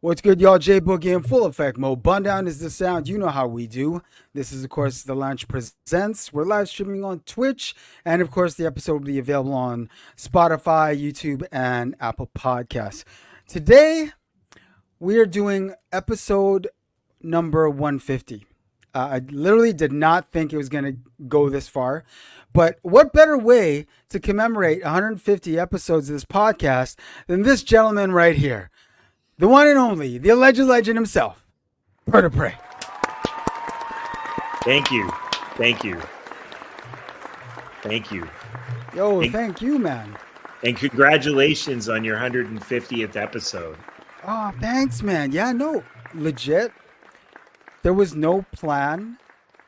What's good, y'all? J Boogie in full effect mode. Bun down is the sound. You know how we do. This is, of course, The Lounge Presents. We're live streaming on Twitch. And, of course, the episode will be available on Spotify, YouTube, and Apple Podcasts. Today, we are doing episode number 150. I literally did not think it was going to go this far. But what better way to commemorate 150 episodes of this podcast than this gentleman right here? The one and only, the alleged legend himself, Birdapres. Thank you. Thank you. Thank you. Yo, thank you, man. And congratulations on your 150th episode. Oh, thanks, man. Yeah, no, legit. There was no plan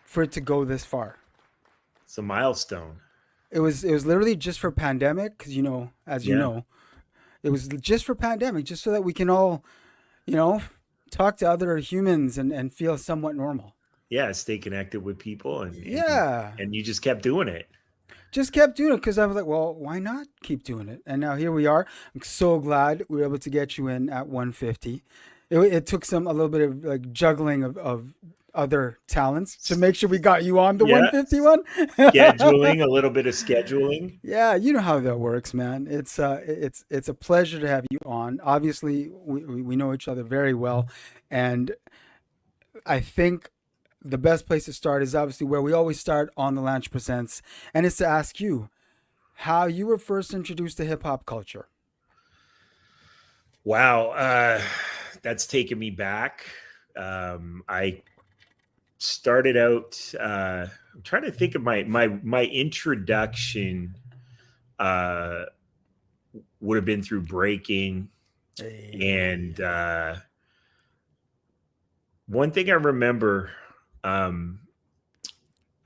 for it to go this far. It's a milestone. It was literally just for pandemic, because, you know, as you know, it was just for pandemic, just so that we can all, talk to other humans and feel somewhat normal. Yeah, stay connected with people. And you just kept doing it. Just kept doing it because I was like, well, why not keep doing it? And now here we are. I'm so glad we were able to get you in at 150. It took a little bit of like juggling of other talents to make sure we got you on the 151. Scheduling, a little bit of scheduling. Yeah, you know how that works, man. It's a pleasure to have you on. Obviously, we know each other very well, and I think the best place to start is obviously where we always start on the Lounge Presents, and it's to ask you how you were first introduced to hip hop culture. Wow, that's taken me back. I started out I'm trying to think of my introduction would have been through breaking. And one thing I remember I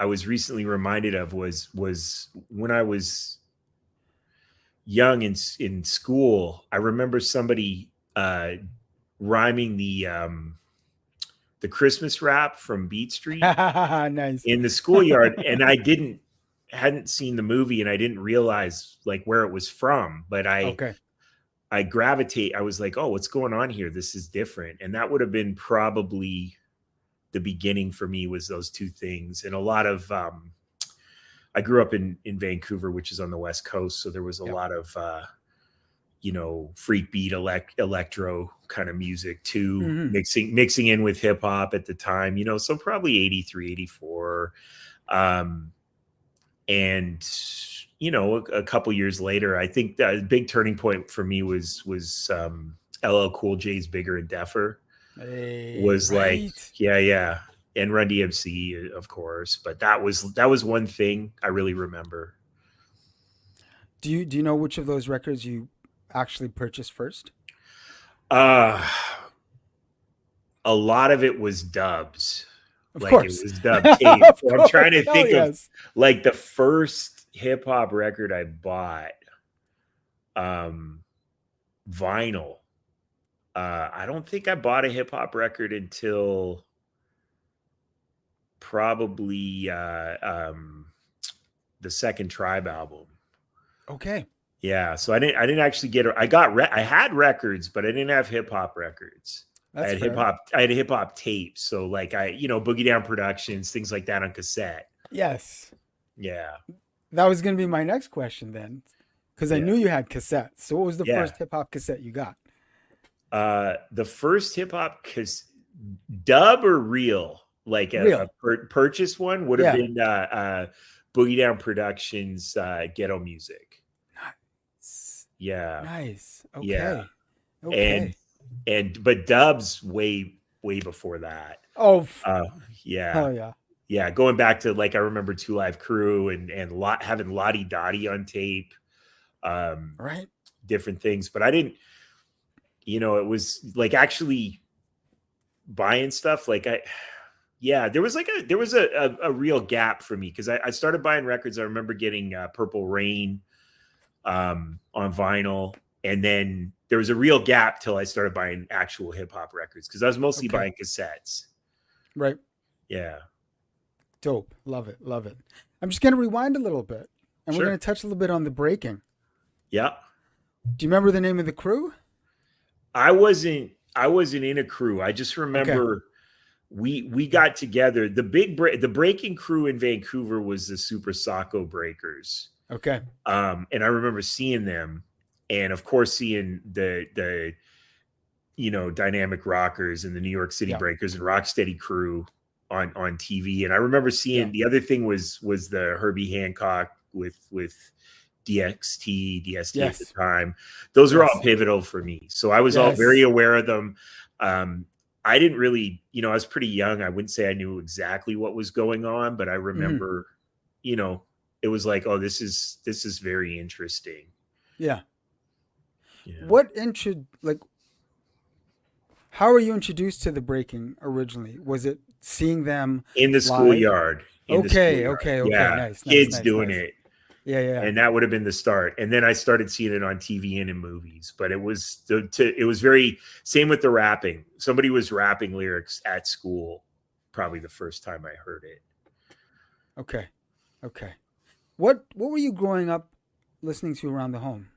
was recently reminded of was when I was young in school. I remember somebody rhyming the Christmas rap from Beat Street nice. in the schoolyard. And I hadn't seen the movie and I didn't realize like where it was from, but I was like, oh, what's going on here? This is different. And that would have been probably the beginning for me, was those two things. And a lot of, I grew up in Vancouver, which is on the West Coast. So there was a lot of, freak beat electro kind of music too, mixing in with hip hop at the time, so probably 83, 84. And, a couple years later, I think the big turning point for me was LL Cool J's Bigger and Deffer. Like, yeah. And Run DMC, of course. But that was one thing I really remember. Do you know which of those records you actually purchased first? A lot of it was dubs. Of course. It was dub tape. So I'm trying to think of like the first hip hop record I bought. Vinyl. I don't think I bought a hip hop record until probably the second Tribe album. Okay. Yeah, so I didn't actually get. I had records, but I didn't have hip hop records. I had hip hop tapes. So like Boogie Down Productions, things like that on cassette. Yes. Yeah. That was going to be my next question then, because I knew you had cassettes. So what was the first hip hop cassette you got? The first hip hop dub or reel, like a purchase one would have been Boogie Down Productions, Ghetto Music. Nice. Yeah. Nice. Okay. Yeah. Okay. But dubs way before that. Oh. Yeah. Hell yeah. Yeah. Going back to like, I remember Two Live Crew and having Lottie Dottie on tape. Right. Different things, but I didn't. It was like actually buying stuff. Like there was a real gap for me because I started buying records. I remember getting Purple Rain on vinyl, and then there was a real gap till I started buying actual hip hop records because I was mostly buying cassettes. Right. Yeah. Dope. Love it. Love it. I'm just going to rewind a little bit, and we're going to touch a little bit on the breaking. Yeah. Do you remember the name of the crew? I wasn't I wasn't in a crew. I just Okay. remember we got together. The breaking crew in Vancouver was the Super Saco Breakers. Okay. And I remember seeing them, and of course seeing the Dynamic Rockers and the New York City Yeah. Breakers and Rocksteady crew on TV. And I remember Yeah. seeing the other thing was the Herbie Hancock with DST at the Yes. time. Those were all Yes. pivotal for me. So I was all very Yes. aware of them. I didn't really, I was pretty young. I wouldn't say I knew exactly what was going on, but I Hmm. remember, it was like, oh, this is very interesting. Yeah. Yeah. What intro like how were you introduced to the breaking originally? Was it seeing them In the live? schoolyard, in the Okay, schoolyard. okay, okay. Yeah, Nice, nice, kids nice, doing nice. it. Yeah, yeah, yeah. And that would have been the start. And then I started seeing it on TV and in movies. But it was very same with the rapping. Somebody was rapping lyrics at school, probably the first time I heard it. Okay. Okay. What were you growing up listening to around the home?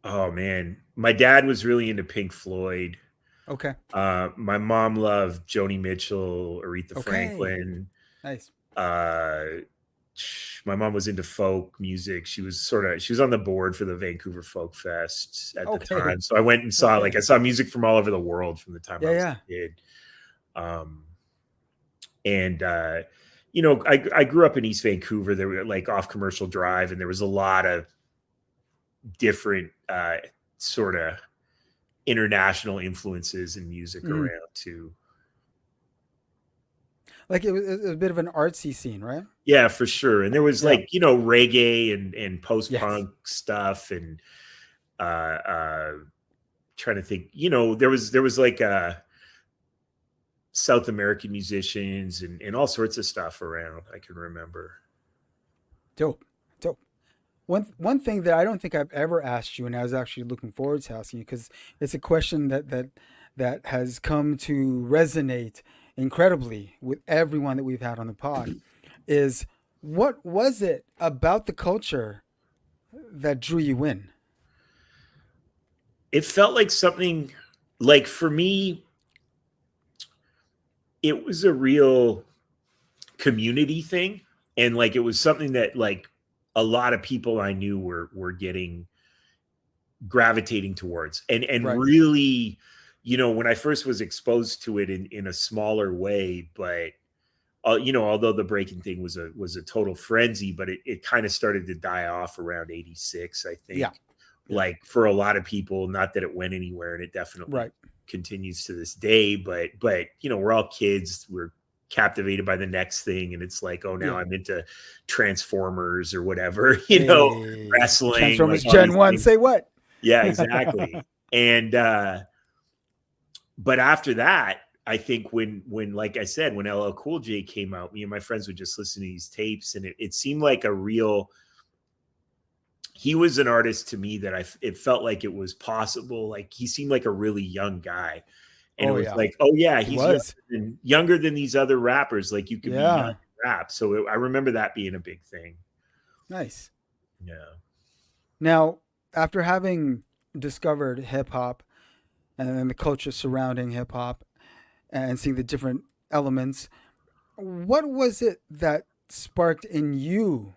Oh man, my dad was really into Pink Floyd. Okay. My mom loved Joni Mitchell, Aretha Okay. Franklin. Nice. Uh, my mom was into folk music. She was on the board for the Vancouver Folk Fest at the Okay. time. So I went and saw Okay. I saw music from all over the world from the time Yeah, I was yeah. a kid. Um, and I grew up in East Vancouver. There were like off Commercial Drive, and there was a lot of different sort of international influences in music Hmm. around too. Like it was a bit of an artsy scene, right? Yeah, for sure. And there was Yeah. like, reggae and post Yes. punk stuff and uh trying to think, there was like South American musicians and all sorts of stuff around, I can remember. Dope. Dope. One thing that I don't think I've ever asked you, and I was actually looking forward to asking you because it's a question that has come to resonate incredibly with everyone that we've had on the pod, is what was it about the culture that drew you in? It felt like something like for me, it was a real community thing. And like it was something that like a lot of people I knew were getting gravitating towards and Right. really when I first was exposed to it in a smaller way, but although the breaking thing was a total frenzy, but it kind of started to die off around 86, I Yeah. think. Yeah. Like for a lot of people, not that it went anywhere, and it definitely Right. continues to this day, but we're all kids, we're captivated by the next thing, and it's like, oh, now Yeah. I'm into Transformers or whatever, Hey, wrestling, like Transformers all Gen these One. things. Say what? Yeah, exactly. And but after that, I think when like I said, when LL Cool J came out, me and my friends would just listen to these tapes, and it seemed like a real. He was an artist to me that it felt like it was possible. Like he seemed like a really young guy, and it Oh was yeah, like, oh yeah, he he's was. younger than these other rappers. Like you could be young Yeah. and rap. So I remember that being a big thing. Nice. Yeah. Now, after having discovered hip hop and then the culture surrounding hip hop and seeing the different elements, what was it that sparked in you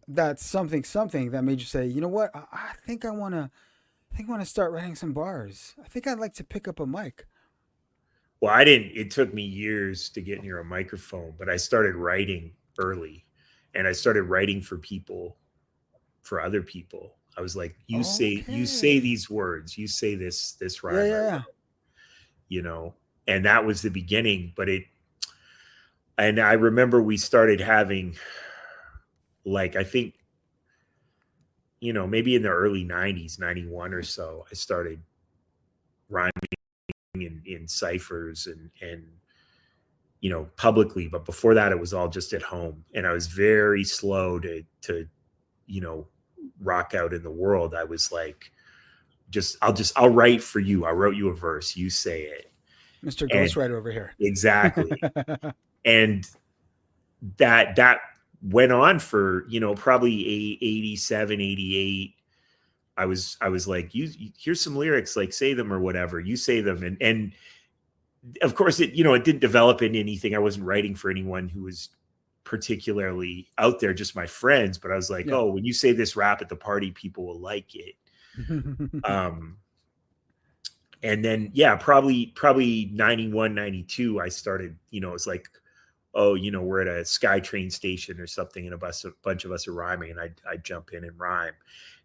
that something that made you say, you know what, I think I want to start writing some bars. I think I'd like to pick up a mic. Well, I didn't. It took me years to get near a microphone, but I started writing early, and I started writing for people, for other people. I was like, you say Okay. these words, you say this Yeah, rhyme, yeah, yeah. you know, and that was the beginning. And I remember we started having, like, I think, maybe in the early 90s, 91 or so, I started rhyming in ciphers and publicly. But before that, it was all just at home. And I was very slow to, you know, rock out in the world. I was like, I'll write for you. I wrote you a verse. You say it. Mr. And Ghostwriter over here. exactly. And that went on for, probably 87, 88. I was like, you here's some lyrics, like say them or whatever. You say them, and of course it it didn't develop into anything. I wasn't writing for anyone who was particularly out there, just my friends. But I was like, Yeah. oh, when you say this rap at the party, people will like it. Um, and then yeah, probably 91, 92, I started, it's like, oh, we're at a SkyTrain station or something, and a bunch of us are rhyming, and I'd jump in and rhyme.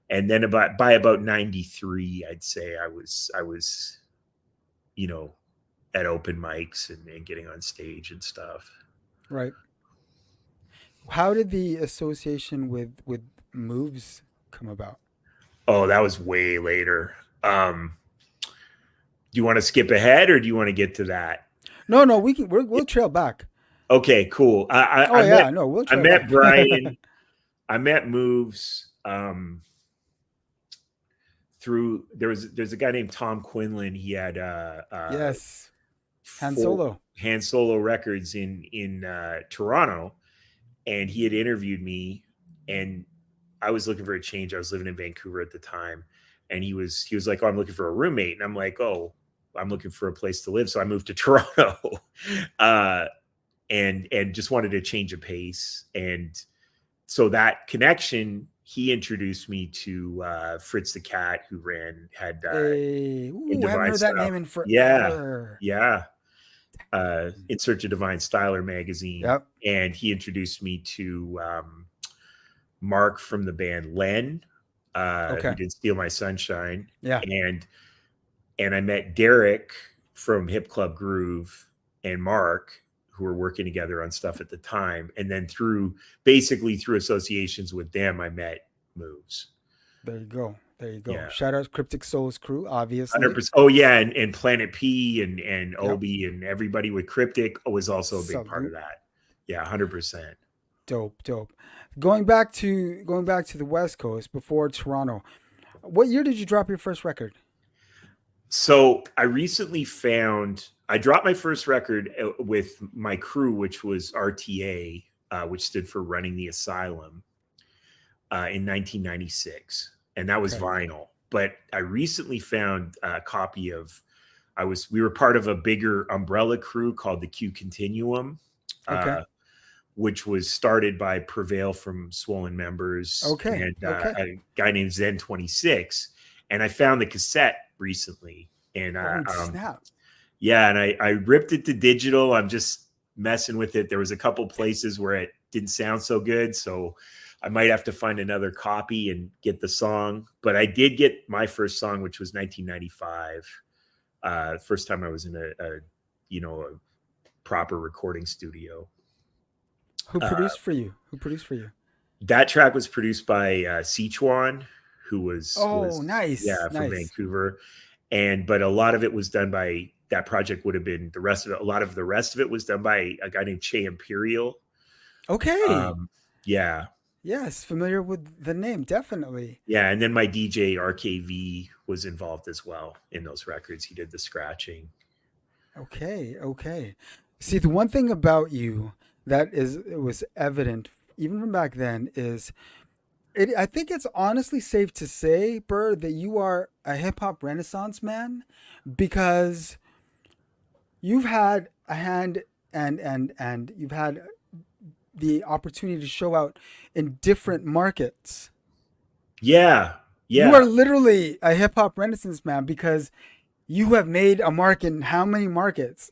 And then by about 93, I'd say I was, at open mics and getting on stage and stuff. Right. How did the association with moves come about? Oh, that was way later. Do you want to skip ahead or do you want to get to that? No, no, we'll trail back. Okay, cool. Oh yeah, no, we'll I trail met back. Brian. I met Moves through there's a guy named Tom Quinlan. He had Yes, Han full Solo. hand solo records in Toronto, and he had interviewed me, and I was looking for a change. I was living in Vancouver at the time, and he was like, "Oh, I'm looking for a roommate," and I'm like, "Oh, I'm looking for a place to live," so I moved to Toronto, uh, and just wanted to change of pace, and so that connection, he introduced me to Fritz the Cat, who had Hey, In ooh, I haven't Divine heard that Style. name in Yeah, forever. yeah. In Search of Divine Styler magazine, Yep. and he introduced me to Mark from the band Len, who Okay. did Steal My Sunshine, Yeah. and I met Derek from Hip Club Groove and Mark, who were working together on stuff at the time, and then basically through associations with them, I met Moves. There you go. There you go. Yeah. Shout out Cryptic Souls crew, obviously. 100%. Oh yeah, and Planet P and Yep. Obi and everybody with Cryptic was also a big part of Salute. that. Yeah, 100%. Dope, dope. Going back to the West Coast before Toronto. What year did you drop your first record? So I dropped my first record with my crew, which was RTA, which stood for Running the Asylum, in 1996, and that was Okay. vinyl. But I recently found a copy of. We were part of a bigger umbrella crew called the Q Continuum, Okay. which was started by Prevail from Swollen Members Okay. and Okay. a guy named Zen 26. And I found the cassette recently, and Oh snap. yeah, and I ripped it to digital. I'm just messing with it. There was a couple places where it didn't sound so good, so I might have to find another copy and get the song. But I did get my first song, which was 1995. First time I was in a proper recording studio. Who produced for you? Who produced for you? That track was produced by Sichuan, who Oh, was nice. yeah, from Nice. Vancouver, but a lot of it was done by that project would have been the rest of it. A lot of the rest of it was done by a guy named Che Imperial. Okay. Yeah, Yes, familiar with the name, definitely. yeah, and then my DJ RKV was involved as well in those records. He did the scratching. Okay, okay. See, the one thing about you that it was evident even from back then is I think it's honestly safe to say, Bird, that you are a hip hop renaissance man because you've had a hand and you've had the opportunity to show out in different markets. Yeah, You are yeah, literally a hip hop renaissance man because you have made a mark in how many markets?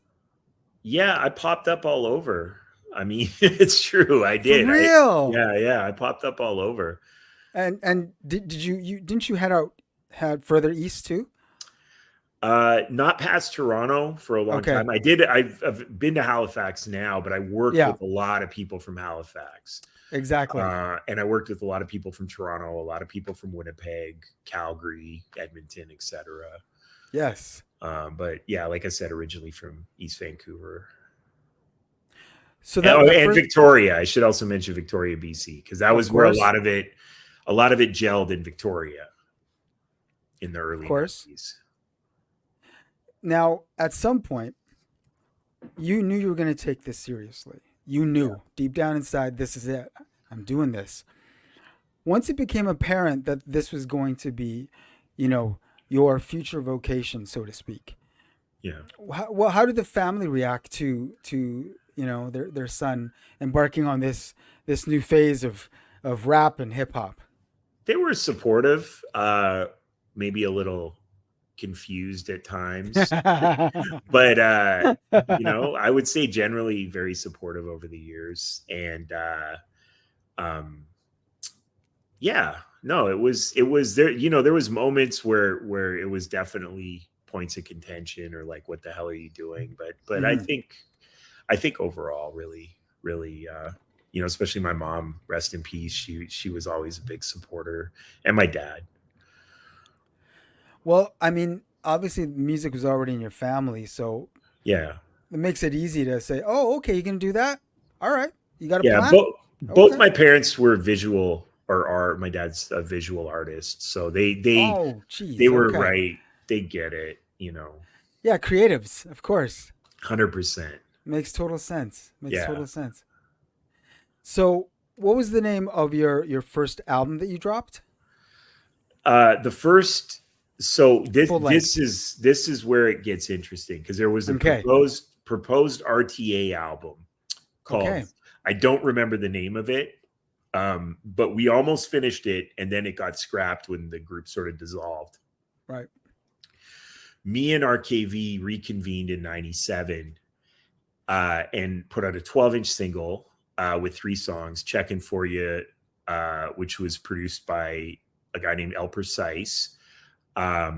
yeah. I popped up all over. I mean, it's true. I For did. real. Yeah. I popped up all over. And did you didn't you head further east too? Not past Toronto for a long Okay. time. I've been to Halifax now, but I worked Yeah, with a lot of people from Halifax. exactly. And I worked with a lot of people from Toronto, a lot of people from Winnipeg, Calgary, Edmonton, etc. Yes. But yeah, like I said, originally from East Vancouver. So And, that and first, Victoria. I should also mention Victoria, BC, because that of was where course, a lot of it gelled in Victoria in the of early course. 90s. Now, at some point, you knew you were going to take this seriously. You knew deep down inside, this is it. I'm doing this. once it became apparent that this was going to be, you know, your future vocation, so to speak, Yeah. how did the family react to their son embarking on this new phase of rap and hip hop? They were supportive, maybe a little confused at times, but I would say generally very supportive over the years. And um, yeah, no, it was there. There was moments where it was definitely points of contention or like, what the hell are you doing? But I Mhm. think overall, really, especially my mom, rest in peace. She was always a big supporter, and my dad. Well, I mean, obviously music was already in your family, so Yeah. it makes it easy to say, "Oh, okay, you can do that. All right, you got a Yeah, plan." both Okay. my parents were visual or are my dad's a visual artist, so Oh, they geez. were Okay. right. They get it, Yeah, creatives, of course. 100%. Makes total sense. Makes Yeah. total sense. So, what was the name of your first album that you dropped? The first so Full length. this is where it gets interesting because there was a Okay. proposed RTA album called, Okay. I don't remember the name of it. But we almost finished it and then it got scrapped when the group sort of dissolved. Right. Me and RKV reconvened in 97 and put out a 12-inch single with 3 songs, Checking For You, which was produced by a guy named El Precise. A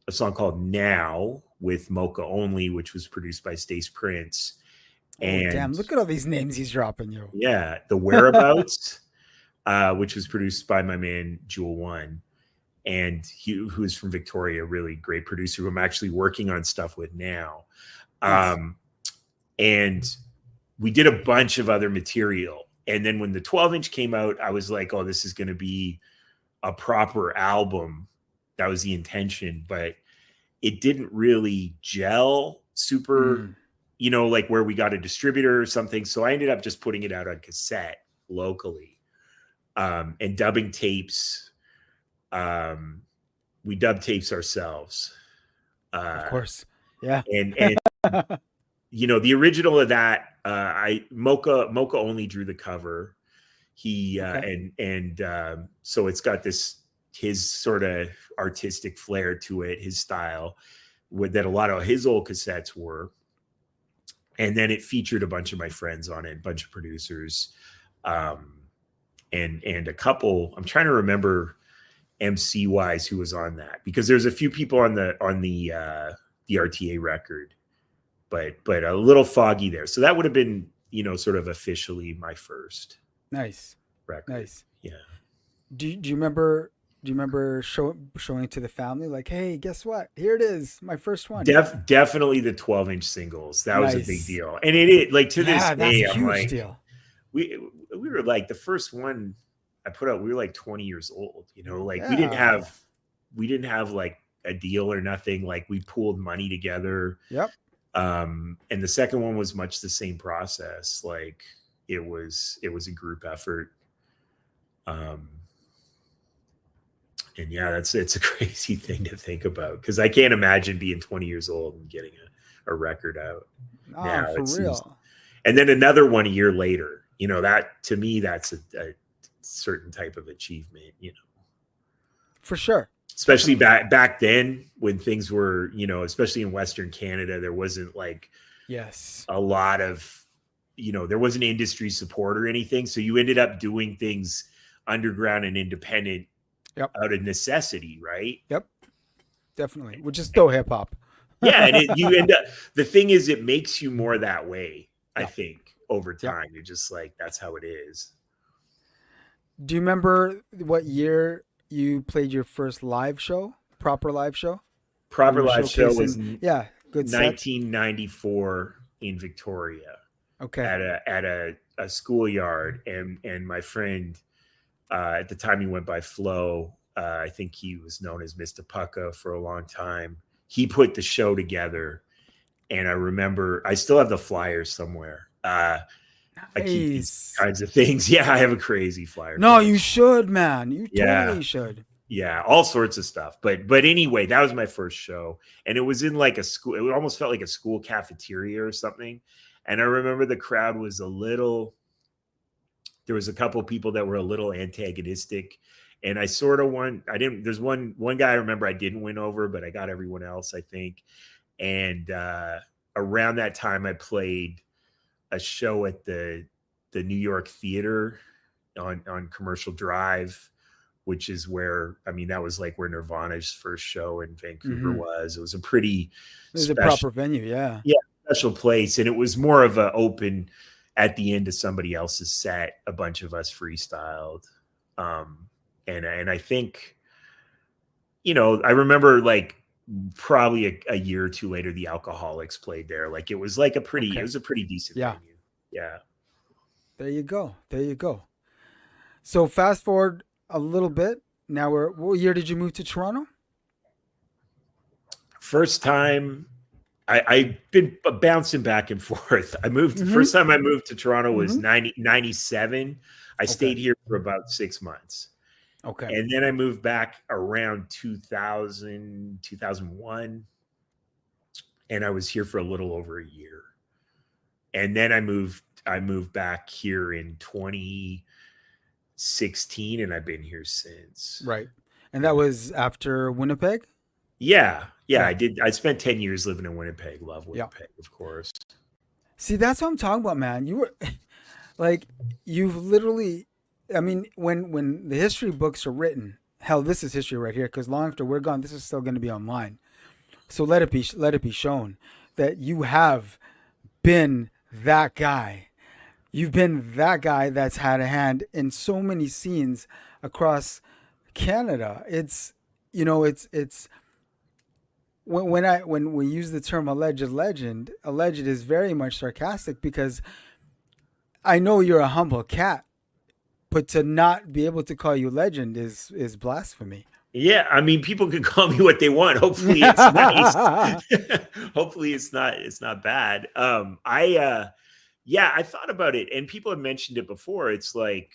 song called Now with Mocha Only, which was produced by Stace Prince. Oh, And damn. Look at all these names he's dropping, yo. yeah, The Whereabouts, which was produced by my man Jewel One. And who's from Victoria, really great producer who I'm actually working on stuff with now. Nice. And we did a bunch of other material. And then when the 12-inch came out, I was like, oh, this is going to be a proper album. That was the intention, but it didn't really gel super, Mm. like where we got a distributor or something. So I ended up just putting it out on cassette locally, and dubbing tapes. We dub tapes ourselves. Of Uh, course. Yeah. and the original of that, I Mocha only drew the cover. He Okay. and so it's got his sort of artistic flair to it, his style, that a lot of his old cassettes were. And then it featured a bunch of my friends on it, a bunch of producers, um, and a couple. I'm trying to remember MC wise who was on that, because there's a few people on the RTA record, but a little foggy there. So that would have been, sort of officially my first Nice. record. Nice. Yeah. Do you remember showing to the family like, hey, guess what? Here it is, my first one. Definitely the 12-inch singles. That was a big Nice. deal. And it like, to this Yeah, that's day, a I'm huge like, deal. we were like, the first one I put out, we were like 20 years old, like Yeah. we didn't have like a deal or nothing. Like, we pooled money together. Yep. And the second one was much the same process. Like, it was a group effort. Um, and yeah, it's a crazy thing to think about, because I can't imagine being 20 years old and getting a record out Ah, now. for It seems, real. and then another one a year later, that to me, that's a certain type of achievement, For sure. especially Definitely. back then when things were, especially in Western Canada, there wasn't like Yes. a lot of, there wasn't industry support or anything. So you ended up doing things underground and independent Yep. out of necessity, right? Yep. Definitely. Which is still hip hop. Yeah, and you end up, the thing is, it makes you more that way. I Yep. think over Yep. time, you're just like, that's how it is. Do you remember what year you played your first live show? Proper live show? When you Proper were Live Show was showcasing, yeah, good set. 1994 in Victoria Okay. at a schoolyard, and my friend, at the time, he went by Flo. I think he was known as Mr. Pucka for a long time. He put the show together, and I remember, I still have the flyers somewhere. I keep these Nice. kinds of things. Yeah, I have a crazy flyer No, you collection. should, man. You Yeah. totally should. Yeah, all sorts of stuff. But anyway, that was my first show, and it was in like a school. It almost felt like a school cafeteria or something. And I remember the crowd was a little. There was a couple people that were a little antagonistic, and I sort of won. I didn't. There's one guy I remember I didn't win over, but I got everyone else, I think. And around that time, I played a show at the New York Theater on Commercial Drive, which is where, I mean, that was like where Nirvana's first show in Vancouver was. It was a pretty This is a proper venue, yeah. Yeah, special place. And it was more of a open at the end of somebody else's set. A bunch of us freestyled. And I think, I remember like probably a year or two later, the Alcoholics played there. Like it was like it was a pretty decent venue. Yeah. There you go. There you go. So fast forward a little bit. Now what year did you move to Toronto? First time, I've been bouncing back and forth. The first time I moved to Toronto was 97. I stayed here for about 6 months. Okay. And then I moved back around 2000, 2001. And I was here for a little over a year. And then I moved back here in 2016, and I've been here since. Right. And that was after Winnipeg? Yeah, I did. I spent 10 years living in Winnipeg. Love Winnipeg, of course. See, that's what I'm talking about, man. You were like, you've literally, I mean, when the history books are written, hell, this is history right here, because long after we're gone, this is still going to be online. So let it be shown that you have been that guy. You've been that guy that's had a hand in so many scenes across Canada. It's when we use the term alleged is very much sarcastic, because I know you're a humble cat, but to not be able to call you legend is blasphemy. Yeah, I mean, people can call me what they want. Hopefully, it's nice. Hopefully, it's not bad. I thought about it, and people have mentioned it before. It's like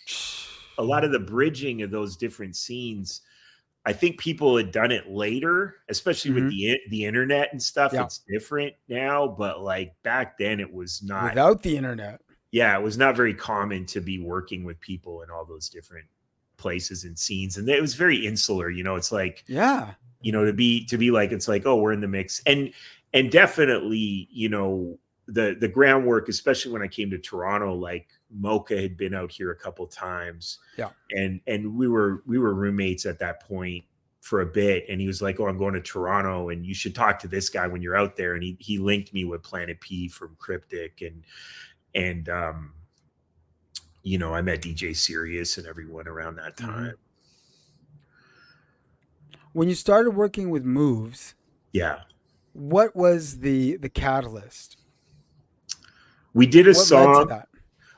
a lot of the bridging of those different scenes. I think people had done it later, especially with the internet and stuff. Yeah. It's different now, but like back then, it was not without the internet. Yeah, it was not very common to be working with people in all those different places and scenes, and it was very insular. It's like to be like, it's like, oh, we're in the mix, and definitely, the groundwork, especially when I came to Toronto, like Mocha had been out here a couple times, and we were roommates at that point for a bit, and he was like, oh, I'm going to Toronto, and you should talk to this guy when you're out there, and he linked me with Planet P from Cryptic, and I met DJ Sirius and everyone around that time. When you started working with Moves, what was the catalyst? We did a song. Led to that?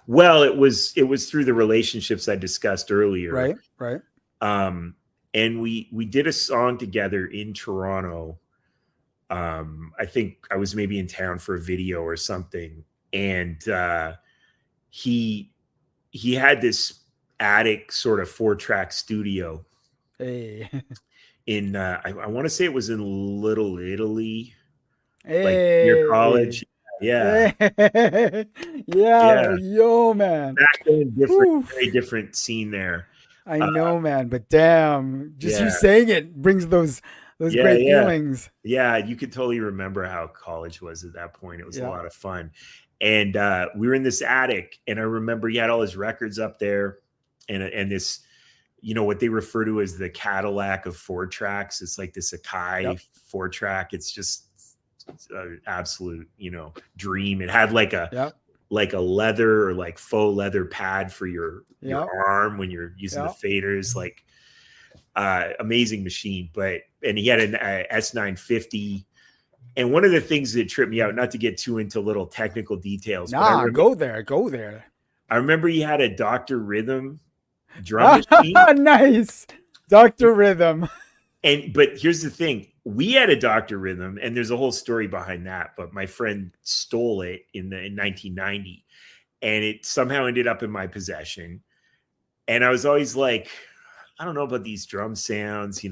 Well, it was through the relationships I discussed earlier. Right. And we did a song together in Toronto. I think I was maybe in town for a video or something, and he had this attic sort of 4-track studio. Hey. In I want to say it was in Little Italy, like near college. Yeah. Yo, man. Back then, very different scene there. I know, man, but damn, just you saying it brings those great feelings. Yeah, you could totally remember how college was at that point. It was a lot of fun. And we were in this attic, and I remember he had all his records up there, and this, what they refer to as the Cadillac of 4-tracks. It's like this Akai 4-track. It's just an absolute, dream. It had like a leather or like faux leather pad for your arm when you're using the faders. Like amazing machine. And he had an S950. And one of the things that tripped me out, not to get too into little technical details. Go there. I remember he had a Dr. Rhythm drum machine. Nice. Dr. Rhythm. But here's the thing. We had a Dr. Rhythm, and there's a whole story behind that. But my friend stole it in 1990. and it somehow ended up in my possession. And I was always like, I don't know about these drum sounds,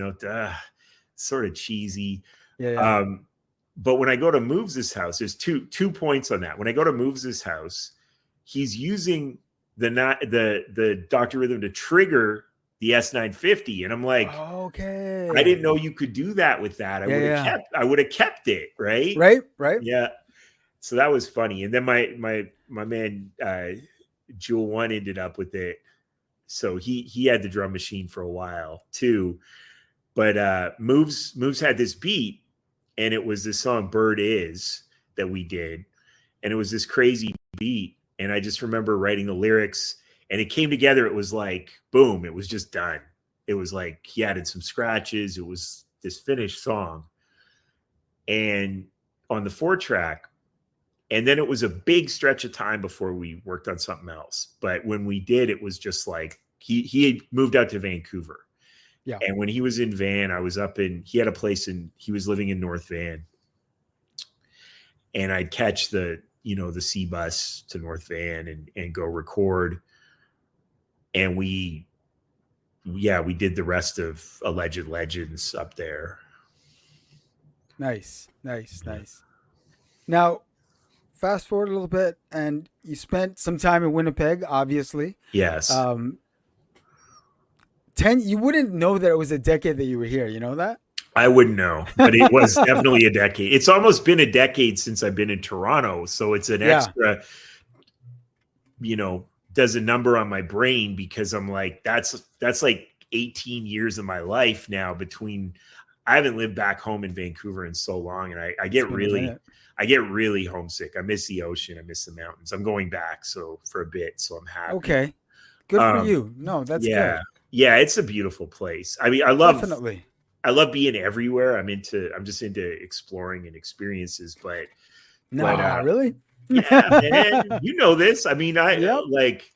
sort of cheesy. Yeah, yeah. But when I go to Moves' house, there's two points on that. When I go to Moves' house, he's using the Dr. Rhythm to trigger the S950, and I'm like, okay, I didn't know you could do that with that. I would have kept it, right? Right. Yeah. So that was funny. And then my man Jewel One ended up with it. So he had the drum machine for a while too. But Moves had this beat, and it was this song Bird Is that we did. And it was this crazy beat. And I just remember writing the lyrics, and it came together. It was like, boom, it was just done. It was like he added some scratches. It was this finished song. And on the 4-track, and then it was a big stretch of time before we worked on something else. But when we did, it was just like he had moved out to Vancouver. Yeah. And when he was in Van, I was he had a place he was living in North Van. And I'd catch the C bus to North Van and go record. And we did the rest of Alleged Legends up there. Nice. Now, fast forward a little bit, and you spent some time in Winnipeg, obviously. Yes. You wouldn't know that it was a decade that you were here. You know that? I wouldn't know, but it was definitely a decade. It's almost been a decade since I've been in Toronto. So it's an extra, does a number on my brain, because I'm like, that's like 18 years of my life now I haven't lived back home in Vancouver in so long. And I get really homesick. I miss the ocean. I miss the mountains. I'm going back for a bit. So I'm happy. Okay. Good for you. No, that's good. Yeah. It's a beautiful place. I mean, I love being everywhere. I'm just into exploring and experiences, but really? Yeah, man, you know this. I mean, I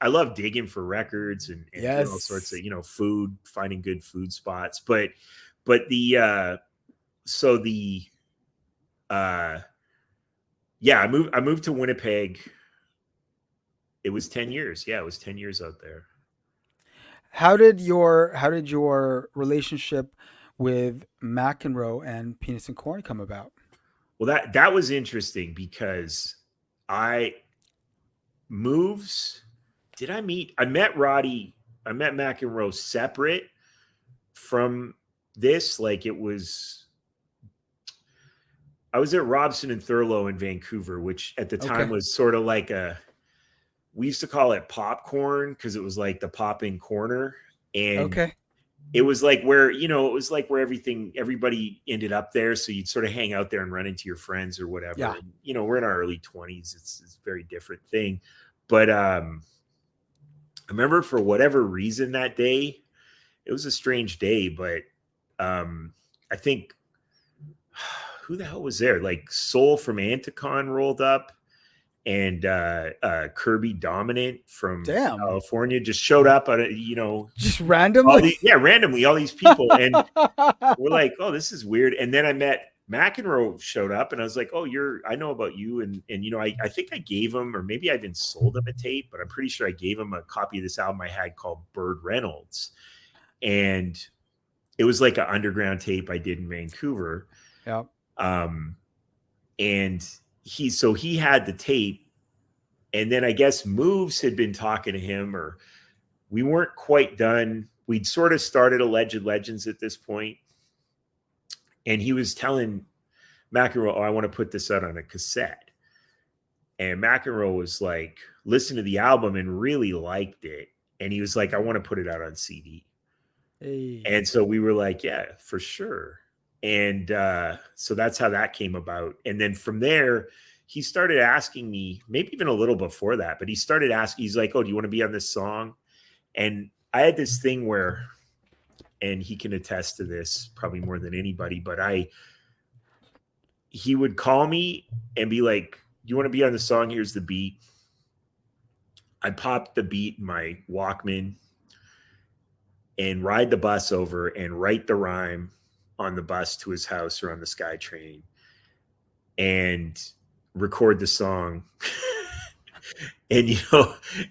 love digging for records and all sorts of, food, finding good food spots. But I moved to Winnipeg. It was 10 years. Yeah, it was 10 years out there. How did your relationship with McEnroe and Penis and Corn come about? Well, that was interesting, because I met Roddy, I met McEnroe separate from this. Like, I was at Robson and Thurlow in Vancouver, which at the time was sort of like we used to call it popcorn, because it was like the pop-in corner. And it was like where, everybody ended up there. So you'd sort of hang out there and run into your friends or whatever. Yeah. And, we're in our early 20s. It's a very different thing. But I remember, for whatever reason that day, it was a strange day, but I think, who the hell was there? Like, Soul from Anticon rolled up, and Kirby Dominant from California just showed up just randomly. Randomly, all these people. And we're like, oh, this is weird. And then I met McEnroe, showed up, and I was like, oh, I know about you. And I think I gave him, or maybe I even sold him a tape, but I'm pretty sure I gave him a copy of this album I had called Bird Reynolds. And it was like an underground tape I did in Vancouver. Yeah. And he had the tape, and then I guess Moves had been talking to him, or we weren't quite done. We'd sort of started Alleged Legends at this point, and he was telling McEnroe, oh, I want to put this out on a cassette. And McEnroe was like, listen to the album, and really liked it. And he was like, I want to put it out on CD. Hey. And so we were like, yeah, for sure. And so that's how that came about. And then from there, he started asking me, maybe even a little before that, but he started asking, he's like, oh, do you want to be on this song? And I had this thing where, and he can attest to this probably more than anybody, but he would call me and be like, you want to be on the song? Here's the beat. I popped the beat in my Walkman and ride the bus over and write the rhyme on the bus to his house or on the SkyTrain and record the song and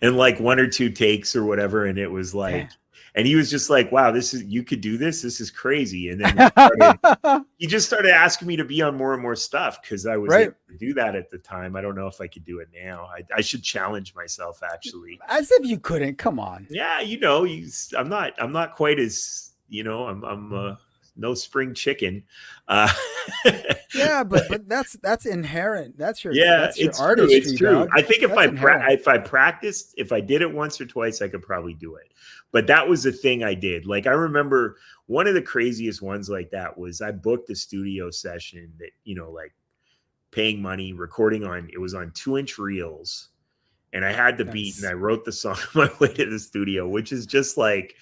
and like one or two takes or whatever, and it was like, and he was just like, wow, you could do this is crazy. And then he just started asking me to be on more and more stuff because I was able to do that at the time. I don't know if I could do it now. I should challenge myself, actually. As if you couldn't. Come on. Yeah, I'm not quite as, I'm no spring chicken. Yeah, but that's inherent. That's your it's artistry. True. It's true. Dog. I think if I practiced, if I did it once or twice, I could probably do it. But that was the thing I did. Like, I remember one of the craziest ones like that was I booked a studio session that, like paying money, recording it was on 2-inch reels, and I had the beat and I wrote the song on my way to the studio, which is just like,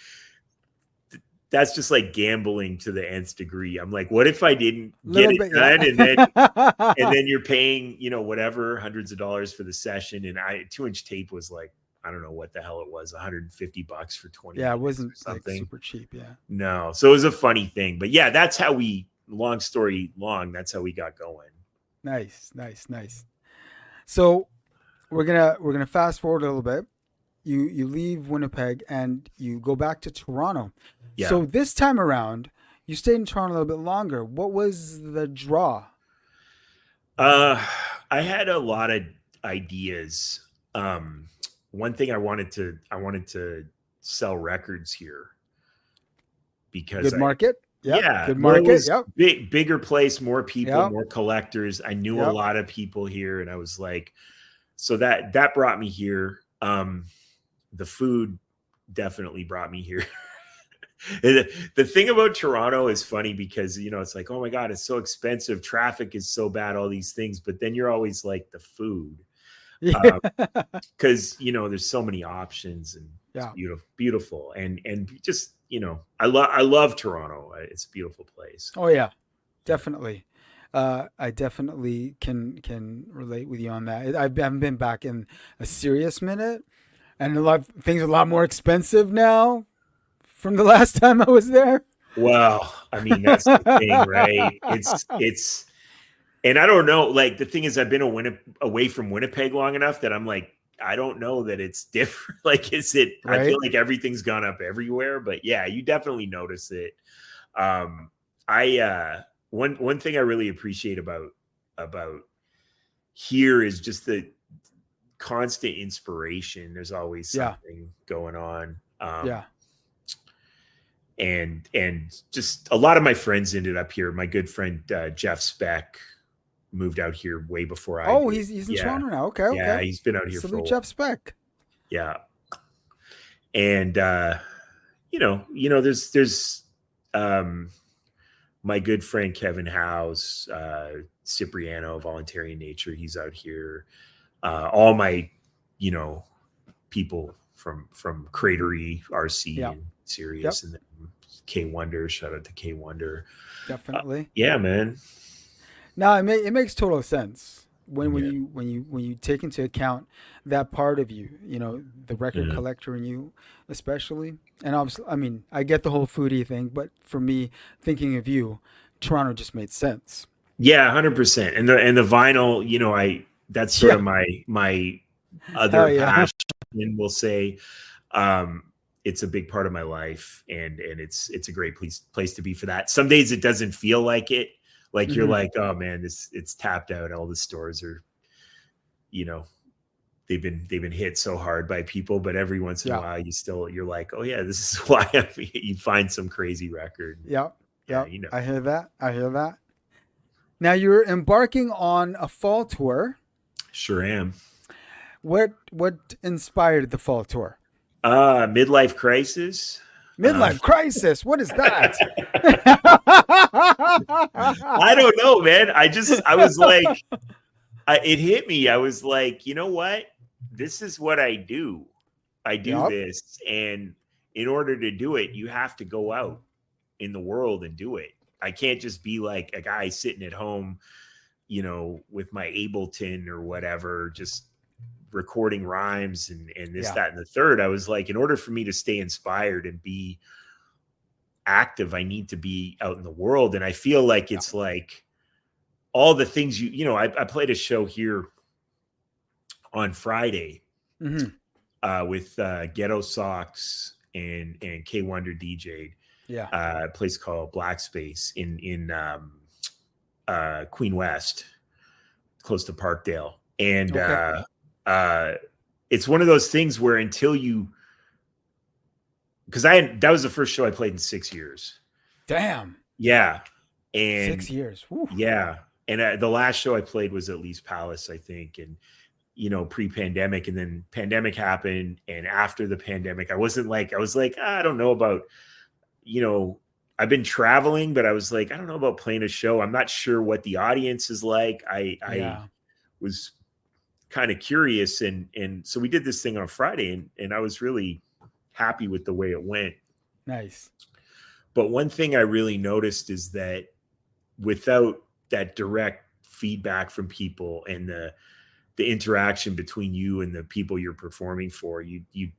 that's just like gambling to the nth degree. I'm like, what if I didn't get it done? Yeah. and then you're paying, whatever, hundreds of dollars for the session. And 2-inch tape was like, I don't know what the hell it was, $150 for 20 minutes. Yeah, it wasn't something like super cheap. Yeah. No. So it was a funny thing. But yeah, that's how long story long, that's how we got going. Nice. So we're gonna fast forward a little bit. You leave Winnipeg and you go back to Toronto. Yeah. So this time around, you stayed in Toronto a little bit longer. What was the draw? I had a lot of ideas. One thing I wanted to sell records here because good market. Yep. Yeah, good market. Bigger place, more people, more collectors. I knew a lot of people here, and I was like, so that brought me here. The food definitely brought me here. The thing about Toronto is funny because, it's like, oh my God, it's so expensive. Traffic is so bad, all these things. But then you're always like the food. Because, there's so many options and it's beautiful. And just, I love Toronto. It's a beautiful place. Oh, yeah, definitely. I definitely can relate with you on that. I haven't been back in a serious minute. And things are a lot more expensive now from the last time I was there. Well, I mean, that's the thing, right? It's, and I don't know, like the thing is I've been away from Winnipeg long enough that I'm like, I don't know that it's different. Like, is it, right? I feel like everything's gone up everywhere, but yeah, you definitely notice it. One thing I really appreciate about here is just the constant inspiration. There's always something going on. And just a lot of my friends ended up here. My good friend Jeff Speck moved out here way before I did. Oh, he's in Toronto now. Okay. Yeah, he's been out here for a while. Jeff Speck. Yeah. And there's my good friend Kevin House, Cipriano, Voluntary in Nature, he's out here. All my, people from Cratery, RC, and Sirius, and then K Wonder. Shout out to K Wonder. Definitely. Yeah, man. No, it makes total sense when you take into account that part of you, the record collector in you, especially. And obviously, I mean, I get the whole foodie thing, but for me, thinking of you, Toronto just made sense. Yeah, 100%. And the vinyl, that's sort of my other passion, we'll say. It's a big part of my life, and it's a great place to be for that. Some days it doesn't feel like it. Like you're like, oh man, it's tapped out. All the stores are, they've been hit so hard by people, but every once in a while you're like, oh yeah, this is why you find some crazy record. Yeah. I hear that. Now you're embarking on a fall tour. Sure am. What inspired the fall tour? Midlife crisis. Midlife crisis. What is that? I don't know, man. I was like, it hit me. I was like, you know what? This is what I do. I do this. And in order to do it, you have to go out in the world and do it. I can't just be like a guy sitting at home, with my Ableton or whatever, just recording rhymes and this, that, and the third. I was like, in order for me to stay inspired and be active, I need to be out in the world. And I feel like it's like all the things I played a show here on Friday Mhm. with Ghetto Socks and K Wonder DJ'd. Yeah. A place called Black Space in Queen West, close to Parkdale. And Okay. it's one of those things where until you, because that was the first show I played in 6 years. Damn. Yeah. And 6 years. Woo. yeah. And the last show I played was at Lee's Palace, I think. And, pre-pandemic, and then pandemic happened. And after the pandemic, I was like, I don't know about, I've been traveling, but I was like, I don't know about playing a show. I'm not sure what the audience is like. I was kind of curious. And so we did this thing on Friday, and I was really happy with the way it went. Nice. But one thing I really noticed is that without that direct feedback from people and the interaction between you and the people you're performing for, you're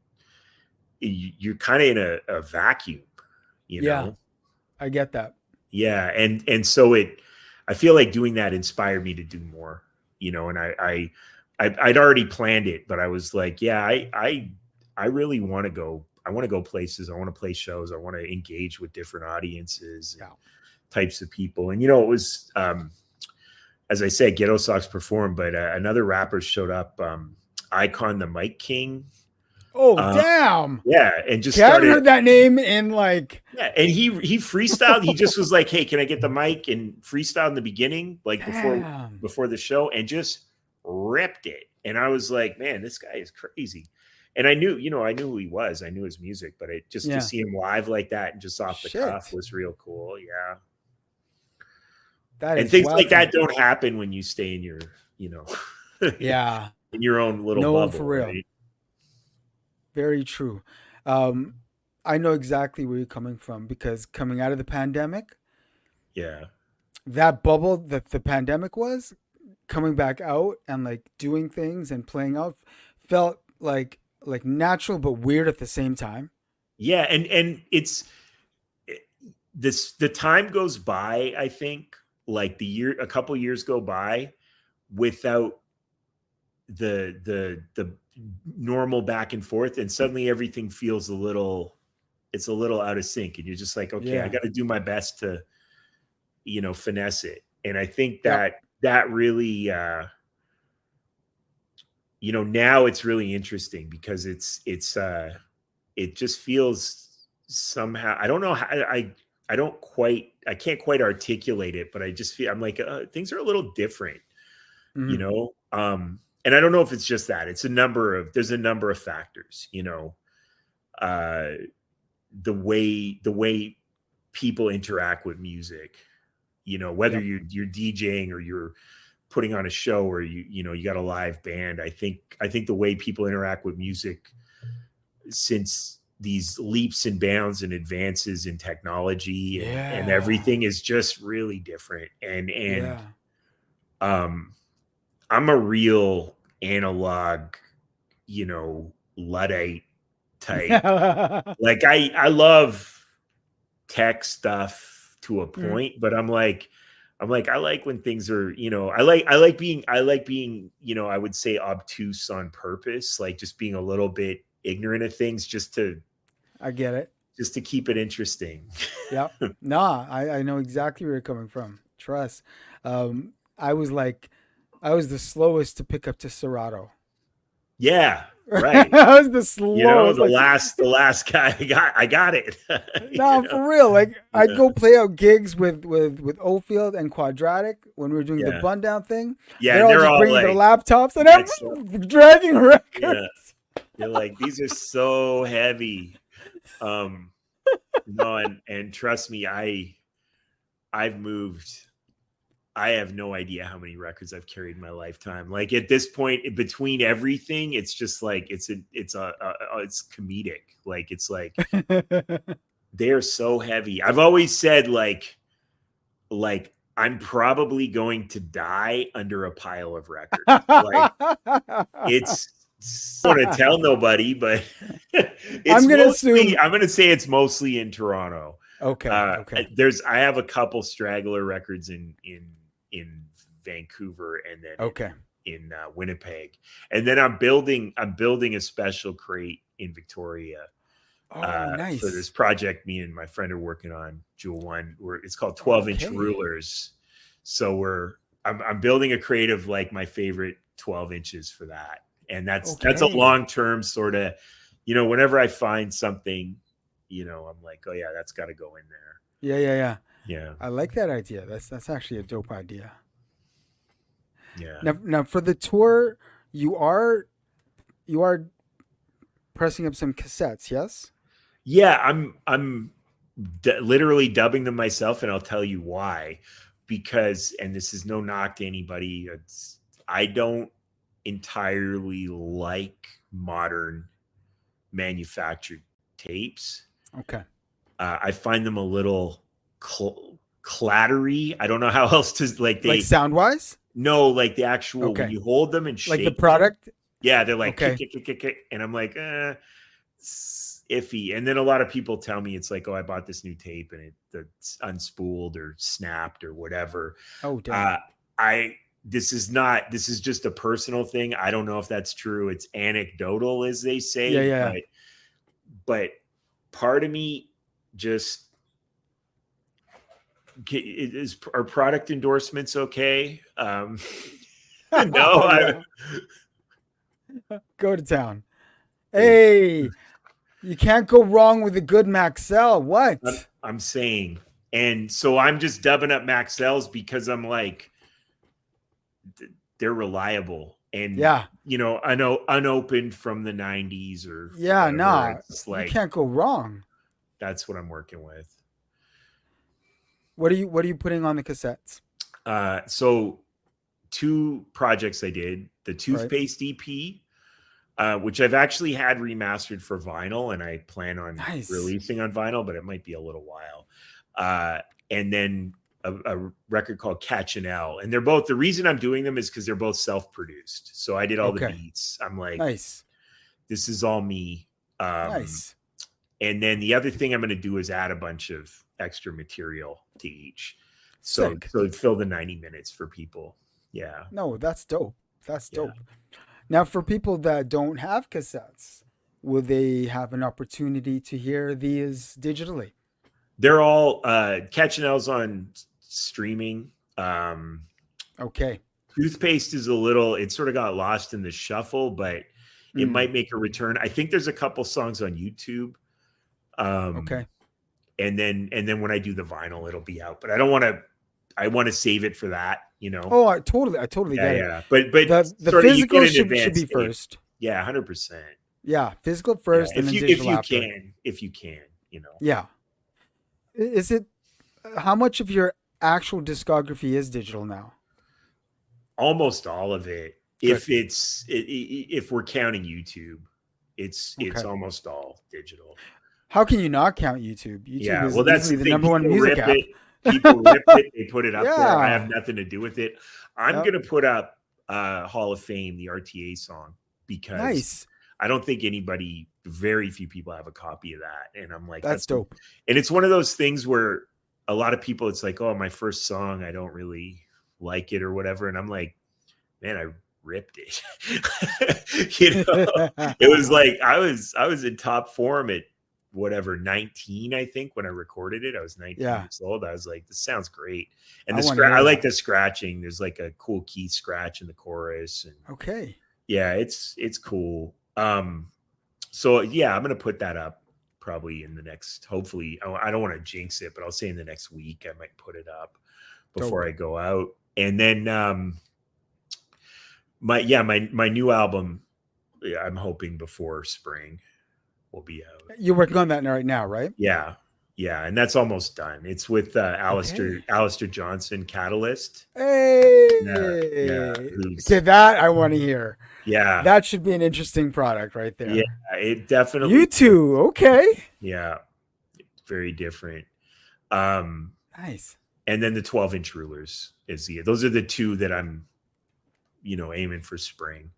kind of in a vacuum, you know? I get that. Yeah. And so I feel like doing that inspired me to do more, and I'd already planned it, but I was like, yeah, I really want to go. I want to go places. I want to play shows. I want to engage with different audiences, and types of people. And, it was, as I said, Ghetto Socks performed, but another rapper showed up, Icon the Mic King. Oh, damn. Yeah. And just I haven't heard that name in like. Yeah. And he freestyled. He just was like, hey, can I get the mic? And freestyled in the beginning, like before the show, and just ripped it. And I was like, man, this guy is crazy. And I knew who he was. I knew his music, but to see him live like that and just off the cuff was real cool. Yeah. And things like that don't happen when you stay in your, yeah, in your own little bubble. For real. Right? Very true. I know exactly where you're coming from, because coming out of the pandemic, that bubble that the pandemic was, coming back out and like doing things and playing out felt like natural but weird at the same time. Yeah, and the time goes by, I think, like a couple years go by without the normal back and forth, and suddenly everything feels a little out of sync, and you're just like, okay, I got to do my best to finesse it. And I think that really now it's really interesting, because it just feels somehow, I don't know how, I can't quite articulate it, but I just feel, I'm like, things are a little different, and I don't know if it's just that. There's a number of factors, the way people interact with music, whether you're DJing or you're putting on a show, or you got a live band. I think the way people interact with music since these leaps and bounds and advances in technology and everything is just really different. And I'm a real analog, Luddite type. Like I love tech stuff to a point, but I'm like, I like when things are, I like being, I would say obtuse on purpose, like just being a little bit ignorant of things, I get it. Just to keep it interesting. Yep. Nah, I know exactly where you're coming from. Trust. I was the slowest to pick up to Serato. Yeah. Right. I was the slowest. The last guy I got it. No, for real. Like I'd go play out gigs with Oldfield and Quadratic when we were doing the bun down thing. Yeah, they're all just bringing their laptops and I'm dragging records. Yeah. You're like, these are so heavy. No, and trust me, I've moved. I have no idea how many records I've carried in my lifetime. Like at this point, between everything, it's just like it's comedic. Like it's like they're so heavy. I've always said like I'm probably going to die under a pile of records. Like it's. I don't want to tell nobody, but I'm going to say it's mostly in Toronto. Okay. I have a couple straggler records in Vancouver, and then in Winnipeg, and then I'm building a special crate in Victoria Oh, for this nice. project me and my friend are working on, Jewel One, where it's called 12-inch Okay. rulers. So I'm building a crate of like my favorite 12 inches for that, and that's a Okay. long term sort of, whenever I find something, I'm like, oh yeah, that's got to go in there. Yeah. Yeah, I like that idea. That's actually a dope idea. yeah, Now for the tour, you are you are pressing up some cassettes, yes? yeah. I'm literally dubbing them myself, and I'll tell you why. Because, and this is no knock to anybody, I don't entirely like modern manufactured tapes. Okay. I find them a little clattery. I don't know how else to Like sound wise? no, like the actual when Okay. you hold them and Like the shake them. product? Yeah, they're like Okay. kick, and I'm like, it's iffy. And then a lot of people tell me it's like, oh, I bought this new tape and it's unspooled or snapped or whatever. Oh, damn. This is just a personal thing. I don't know if that's true. It's anecdotal, as they say. Yeah. But part of me just is our product endorsements okay? No, Go to town. Hey, you can't go wrong with a good Maxell. What? I'm saying, and so I'm just dubbing up Maxells because I'm like, they're reliable and Yeah. I know unopened from the 90s or Yeah, whatever. nah. It's You like can't go wrong. that's what I'm working with. What are you putting on the cassettes? So 2 projects I did, the Right. toothpaste EP, which I've actually had remastered for vinyl, and I plan on Nice. releasing on vinyl, but it might be a little while. And then a record called Catch an L, and they're both, the reason I'm doing them is because they're both self-produced. So I did all the Okay. beats. I'm like, Nice. this is all me. Nice. And then the other thing I'm going to do is add a bunch of extra material to each. So Sick. so fill the 90 minutes for people. Yeah. No, that's dope. That's Yeah. dope. Now, for people that don't have cassettes, will they have an opportunity to hear these digitally? They're all Catch and L's on streaming. Okay. Toothpaste is it sort of got lost in the shuffle, but it might make a return. I think there's a couple songs on YouTube. Okay. And then when I do the vinyl, it'll be out. But I want to save it for that, Oh, I totally get it. Yeah. But The sort of you physical get an should be advance tape. first. Yeah, 100%. Yeah, physical Yeah, first, and then digital after. if you can, Yeah. Is it how much of your actual discography is digital now? almost all of it. Good. If we're counting YouTube, it's Okay. almost all digital. How can you not count YouTube? YouTube Yeah, is well, that's easily the the thing. number one People music rip app. it. People rip it. They put it up there. I Yeah. have nothing to do with it. I'm Yep. gonna put up Hall of Fame, the RTA song, because Nice. I don't think very few people have a copy of that. And I'm like, That's dope. And it's one of those things where a lot of people, it's like, oh, my first song, I don't really like it or whatever. And I'm like, man, I ripped it. It was like I was in top form at whatever 19, I think, when I recorded it. I was 19 Yeah. years old. I was like, this sounds great. And I wanna hear I like that. the scratching. There's like a cool key scratch in the chorus, and Okay. yeah, it's cool. So yeah, I'm gonna put that up probably in the next, hopefully, I don't want to jinx it, but I'll say in the next week I might put it up before I go out. And then my new album, I'm hoping before spring will be out. You're working on that right now, right? Yeah, and that's almost done. It's with Alistair Johnson, Catalyst. Hey. Yeah, Okay, that I want to hear. Yeah, That should be an interesting product right there. yeah, it definitely. You too. Okay. Yeah, very different. Nice. And then the 12-inch rulers those are the 2 that I'm, aiming for spring.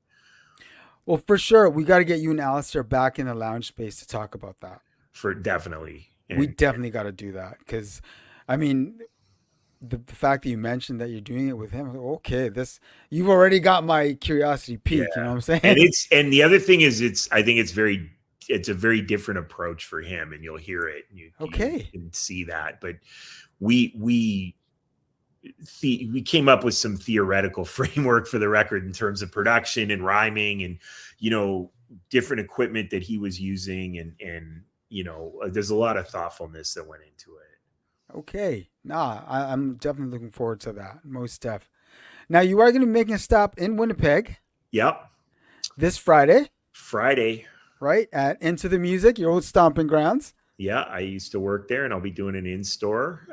Well, for sure, we got to get you and Alistair back in the lounge space to talk about that. For definitely. We definitely got to do that because, I mean, the fact that you mentioned that you're doing it with him, okay, this you've already got my curiosity Yeah. peaked. You know what I'm And saying? and the other thing is I think it's a very different approach for him, and you'll hear it and you Okay. can see that. But we we we came up with some theoretical framework for the record in terms of production and rhyming and different equipment that he was using, and there's a lot of thoughtfulness that went into it. Okay. Nah, I'm definitely looking forward to that. Most def. Now you are going to be making a stop in Winnipeg Yep. this Friday, Friday. right? At Into the Music, your old stomping grounds. Yeah, I used to work there, and I'll be doing an in-store.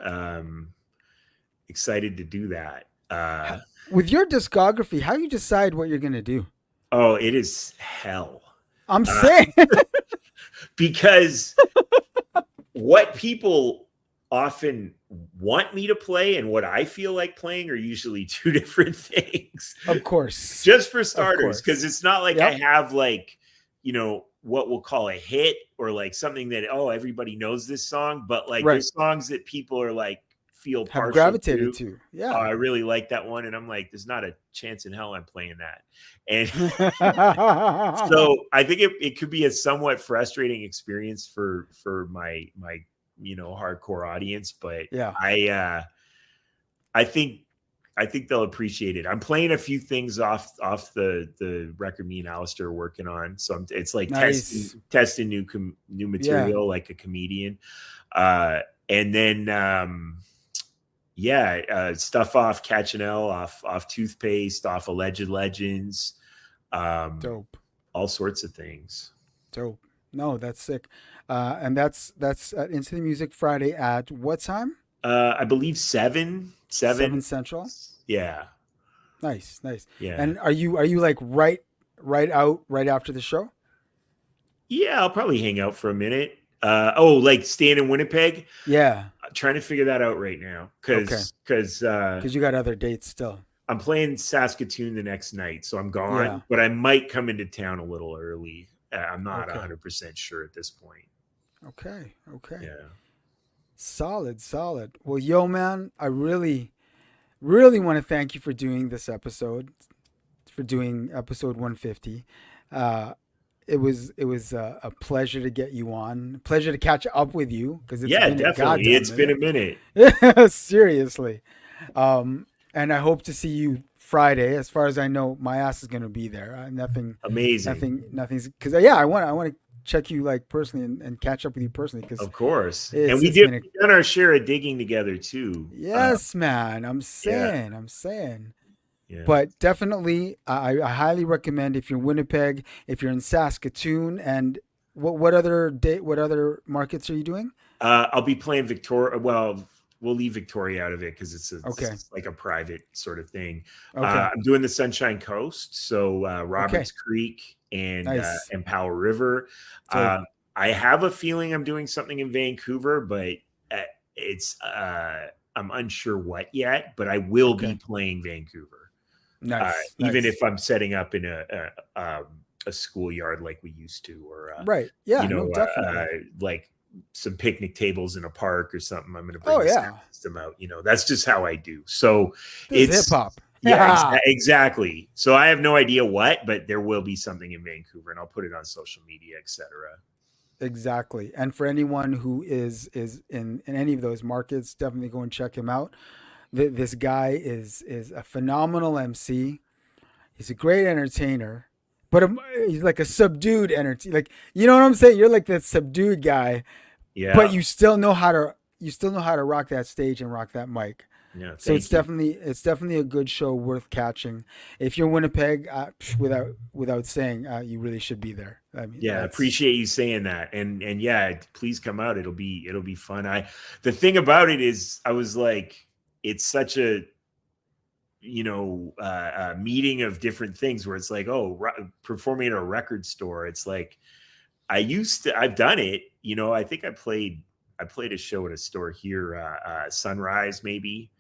Excited to do that. With your discography, how do you decide what you're going to do? Oh, it is hell. I'm Uh, saying. because what people often want me to play and what I feel like playing are usually two different things. Of course. Just for Of starters, because course. it's not like I Yep. have what we'll call a hit or like something that, oh, everybody knows this song, but like Right. there's songs that people are like feel Have partial gravitated to. to. Oh, Yeah. I really like that one. And I'm like, there's not a chance in hell I'm playing that. And so I think it could be a somewhat frustrating experience for my hardcore audience, but Yeah. I think they'll appreciate it. I'm playing a few things off the record me and Alistair are working on, so it's like Nice. testing new Yeah. material like a comedian, and then stuff off Catch an L, off Toothpaste, off Alleged Legends, Dope. all sorts of things. Dope. No, that's sick. And that's Into the Music Friday at what time? I believe seven. 7 Central. Yeah. Nice, nice. Yeah. And are you like right out right after the show? Yeah, I'll probably hang out for a minute. Like staying in Winnipeg. Yeah. I'm trying to figure that out right now Okay. because Because you got other dates still. I'm playing Saskatoon the next night, so I'm gone. Yeah. But I might come into town a little early. I'm not Okay. 100% sure at this point. Okay. Okay. Yeah. Solid, solid. Well, yo, man, I really, really want to thank you for doing this episode, for doing episode 150. Uh, it was a pleasure to get you on. Pleasure to catch up with you because it's Yeah, been a definitely. goddamn It's been a minute. minute. Seriously. And I hope to see you Friday. As far as I know, my ass is gonna be there. Amazing. Nothing's because yeah, I want to check you like personally and catch up with you personally because Of course. And it's we it's did been a we've done our share of digging together too. yes, man. I'm Yeah. saying, I'm saying. Yeah. But definitely, I highly recommend if you're in Winnipeg, if you're in Saskatoon, and what other markets are you doing? I'll be playing Victoria. Well, we'll leave Victoria out of it because Okay, it's like a private sort of thing. okay, I'm doing the Sunshine Coast, so okay. Roberts Creek Nice. and Powell River. So I have a feeling I'm doing something in Vancouver, but uh, it's I'm unsure what yet. But I will be okay, playing Vancouver, nice, even nice. if I'm setting up in a schoolyard like we used to, or Right? Yeah. No, definitely. like some picnic tables in a park or something. I'm going to bring Oh the sound yeah. system out. That's just how I do. So This is hip it's hop. yeah, Yeah. exactly. So I have no idea what, but there will be something in Vancouver, and I'll put it on social media, etc. Exactly. And for anyone who is in any of those markets, definitely go and check him out. This guy is a phenomenal MC. He's a great entertainer, but he's like a subdued entertainer. Like you know what I'm saying? You're like that subdued guy, but Yeah, you still know how to rock that stage and rock that mic. yeah. So it's Thank you. definitely a good show worth catching. If you're in Winnipeg, without saying, you really should be there. I mean, Yeah, that's appreciate you saying that, and yeah, please come out. It'll be fun. The thing about it is, I was like, it's such a meeting of different things where it's like, oh, performing at a record store. It's like I've done it. I think I played a show at a store here, Sunrise maybe,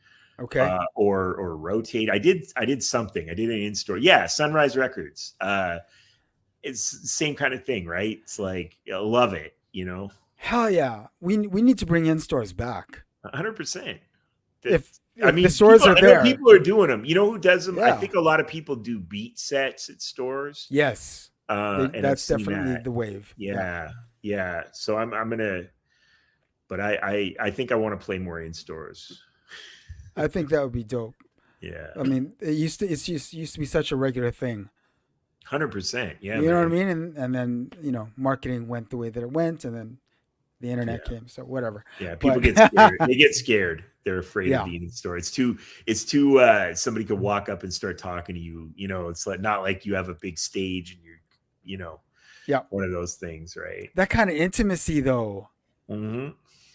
okay. or Rotate. I did something. I did an in store. Yeah, Sunrise Records. It's the same kind of thing, right? It's like I love it. Hell yeah, we need to bring in stores back. 100%. If I the mean, stores are I know there. people are doing them. You know who does them? I Yeah. think a lot of people do beat sets at stores. Yes. And I've That's seen definitely that. the wave. Yeah, yeah. So I'm gonna, but I think I want to play more in stores. I think that would be dope. Yeah, I mean, it's just used to be such a regular thing. 100%. Yeah, You know what I man. mean? And then, marketing went the way that it went, and then the internet Yeah, came. So whatever. yeah. People But get scared. They get scared. They're afraid of yeah, being in store. It's too. Somebody could walk up and start talking to you. You know, it's like not like you have a big stage and you're, you know, yeah. one of those things, right? That kind of intimacy, though. Mm-hmm.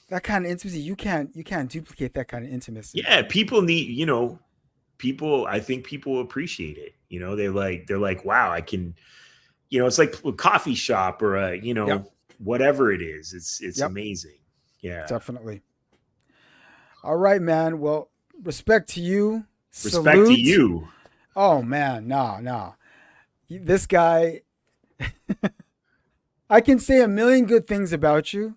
That kind of intimacy, you can't duplicate that kind of intimacy. Yeah, people need. People. I think people appreciate it. They're like, wow, I can. It's like a coffee shop or Yep. whatever it is. It's Yep. amazing. Yeah. Definitely. All right, man. Well, respect to you. Respect to Salute. you. Oh man, nah. This guy, I can say a million good things about you,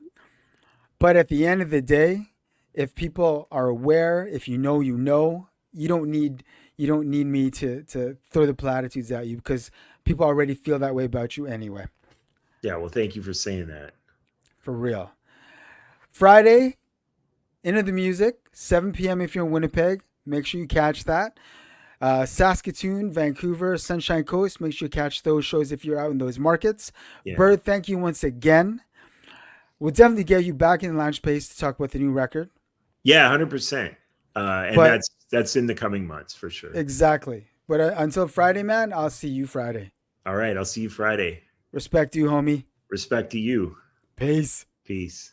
but at the end of the day, if people are aware, if you know, you don't need me to throw the platitudes at you because people already feel that way about you anyway. Yeah. Well, thank you for saying that. For real. Friday, Into the Music, 7 p.m. if you're in Winnipeg. Make sure you catch that. Saskatoon, Vancouver, Sunshine Coast. Make sure you catch those shows if you're out in those markets. Yeah. Bird, thank you once again. We'll definitely get you back in the lounge space to talk about the new record. Yeah, 100%. And But that's in the coming months for sure. exactly. But until Friday, man, I'll see you Friday. All right. I'll see you Friday. Respect you, homie. Respect to you. Peace. Peace.